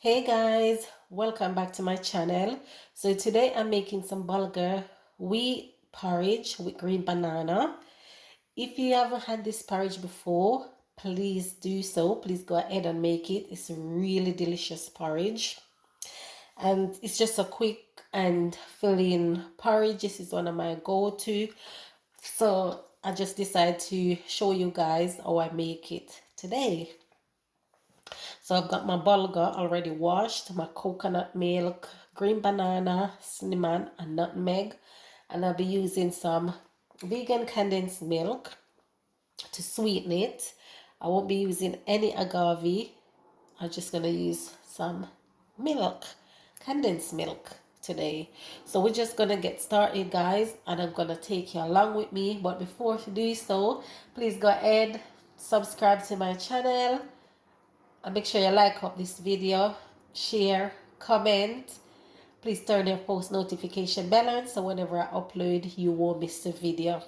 Hey guys, welcome back to my channel. So today I'm making some bulgur wheat porridge with green banana. If you haven't had this porridge before, please do so. Please go ahead and make it. It's a really delicious porridge. And it's just a quick and filling porridge. This is one of my go-to. So I just decided to show you guys how I make it today. So I've got my bulgur already washed, my coconut milk, green banana, cinnamon, and nutmeg. And I'll be using some vegan condensed milk to sweeten it. I won't be using any agave. I'm just going to use some milk, condensed milk today. So we're just going to get started, guys, and I'm going to take you along with me. But before you do so, please go ahead, subscribe to my channel, and make sure you like up this video, share, comment. Please turn your post notification bell on so whenever I upload, you won't miss the video.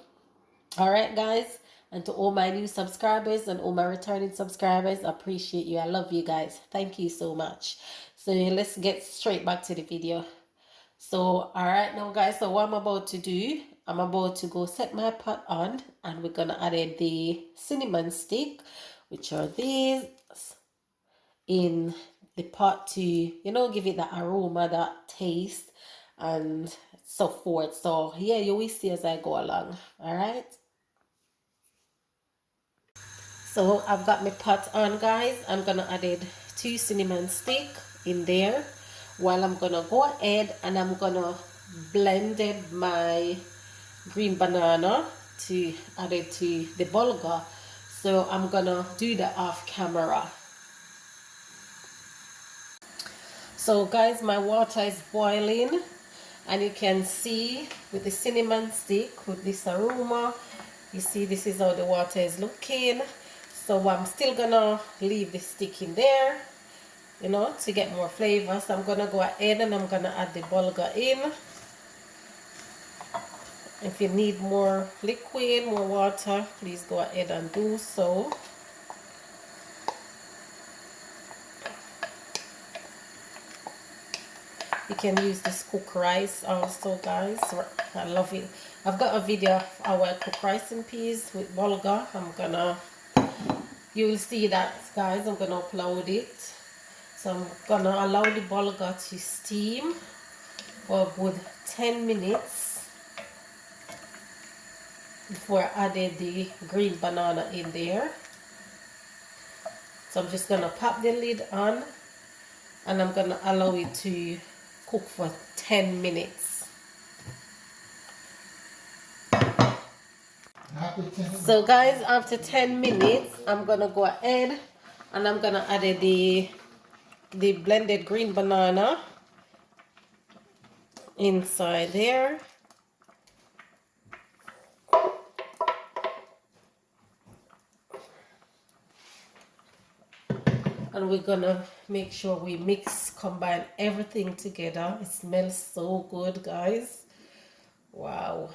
Alright guys, and to all my new subscribers and all my returning subscribers, I appreciate you. I love you guys. Thank you so much. So let's get straight back to the video. So alright now guys, so what I'm about to do, I'm about to go set my pot on, and we're gonna add in the cinnamon stick, which are these, in the pot to, give it that aroma, that taste, and so forth. So yeah, you will see as I go along. All right. So I've got my pot on, guys. I'm gonna add in 2 cinnamon stick in there, while I'm gonna go ahead and I'm gonna blend my green banana to add it to the bulgur. So I'm gonna do that off camera. So guys, my water is boiling, and you can see with the cinnamon stick, with this aroma, you see this is how the water is looking. So I'm still gonna leave the stick in there, to get more flavor. So I'm gonna go ahead and I'm gonna add the bulgur in. If you need more liquid, more water, please go ahead and do so. You can use this cooked rice also, guys. I love it. I've got a video of how I cook rice and peas with bulgur. You'll see that, guys. I'm gonna upload it. So I'm gonna allow the bulgur to steam for a good 10 minutes before I added the green banana in there. So I'm just gonna pop the lid on, and I'm gonna allow it to cook for 10 minutes. So guys, after 10 minutes, I'm gonna go ahead and I'm gonna add the blended green banana inside there. And we're gonna make sure we combine everything together. It smells so good, guys. Wow.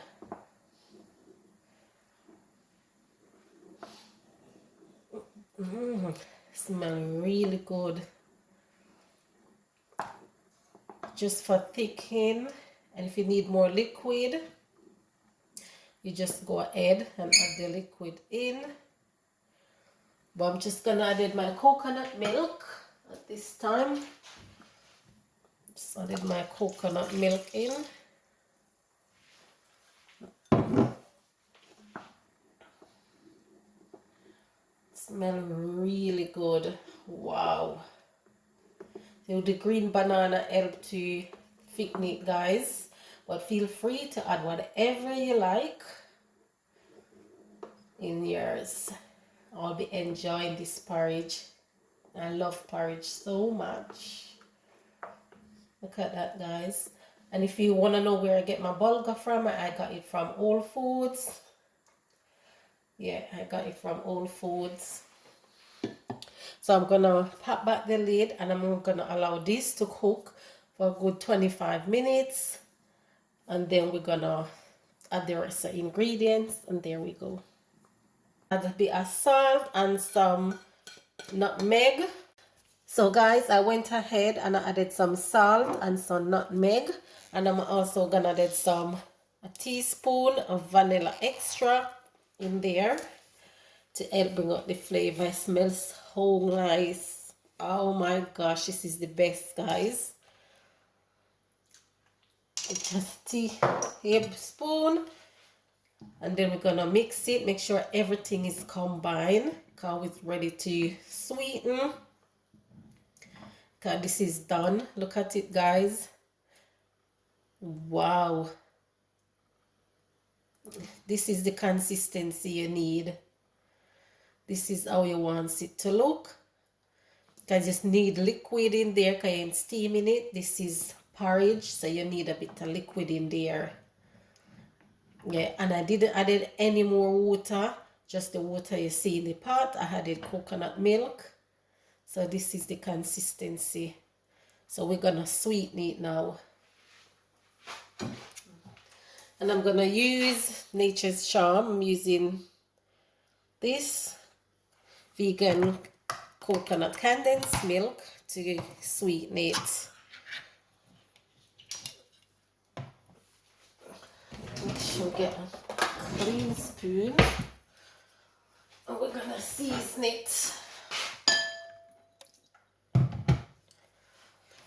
Smell really good. Just for thickening, and if you need more liquid, you just go ahead and add the liquid in. But I'm just gonna add my coconut milk at this time. Just added my coconut milk in. Smell really good. Wow. So the green banana help to thicken it, guys. But feel free to add whatever you like in yours. I'll be enjoying this porridge. I love porridge so much. Look at that, guys. And if you want to know where I get my bulgur from, I got it from Whole Foods. Yeah, I got it from Whole Foods. So I'm gonna pop back the lid, and I'm gonna allow this to cook for a good 25 minutes, and then we're gonna add the rest of the ingredients, and there we go. Add a bit of salt and some nutmeg. So guys, I went ahead and I added some salt and some nutmeg, and I'm also gonna add a teaspoon of vanilla extra in there to help bring out the flavor. It smells so nice. Oh my gosh, this is the best, guys. Just a tablespoon, and then we're gonna mix it, make sure everything is combined because it's ready to sweeten. Because this is done. Look at it, guys. Wow, this is the consistency you need. This is how you want it to look. I just need liquid in there because I ain't steaming it. This is porridge, so you need a bit of liquid in there. Yeah, and I didn't add any more water, just the water you see in the pot. I added coconut milk. So this is the consistency. So we're gonna sweeten it now. And I'm gonna use Nature's Charm. I'm using this vegan coconut condensed milk to sweeten it. Make sure we get a clean spoon. And we're gonna season it.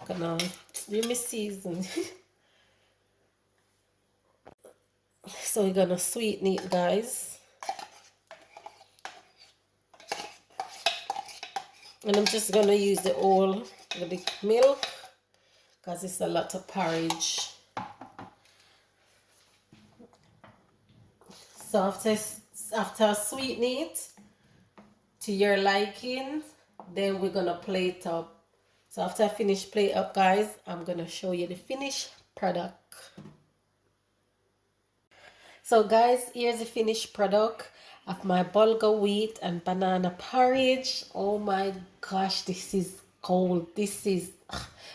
Gonna give me season. So we're gonna sweeten it, guys. And I'm just gonna use the whole with the milk because it's a lot of porridge. So after sweetening it to your liking, then we're gonna plate up. So after I finish plate up, guys, I'm gonna show you the finished product. So guys, here's the finished product of my bulgur wheat and banana porridge. Oh my gosh, this is cold. This is,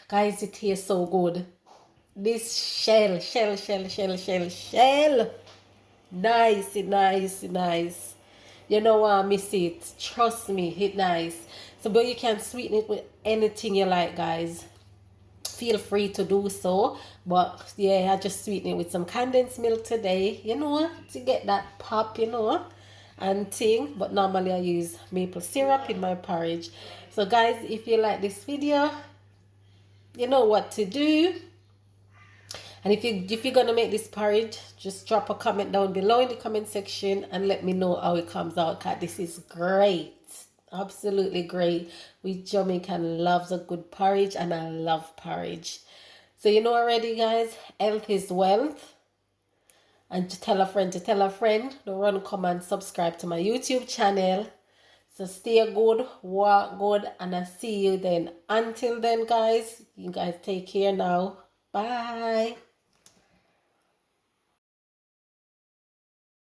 guys, it tastes so good. This shell. Nice. You know what, miss it. Trust me, it nice. So, but you can sweeten it with anything you like, guys. Feel free to do so. But yeah, I just sweeten it with some condensed milk today, you know, to get that pop, you know, and thing. But normally I use maple syrup in my porridge. So guys, if you like this video, you know what to do. And if you're gonna make this porridge, just drop a comment down below in the comment section and let me know how it comes out. Cause this is great, absolutely great. We Jamaican loves a good porridge, and I love porridge. So you know already, guys. Health is wealth. And to tell a friend to tell a friend. Don't run, come and subscribe to my YouTube channel. So stay good, walk good, and I'll see you then. Until then, guys, you guys take care now. Bye.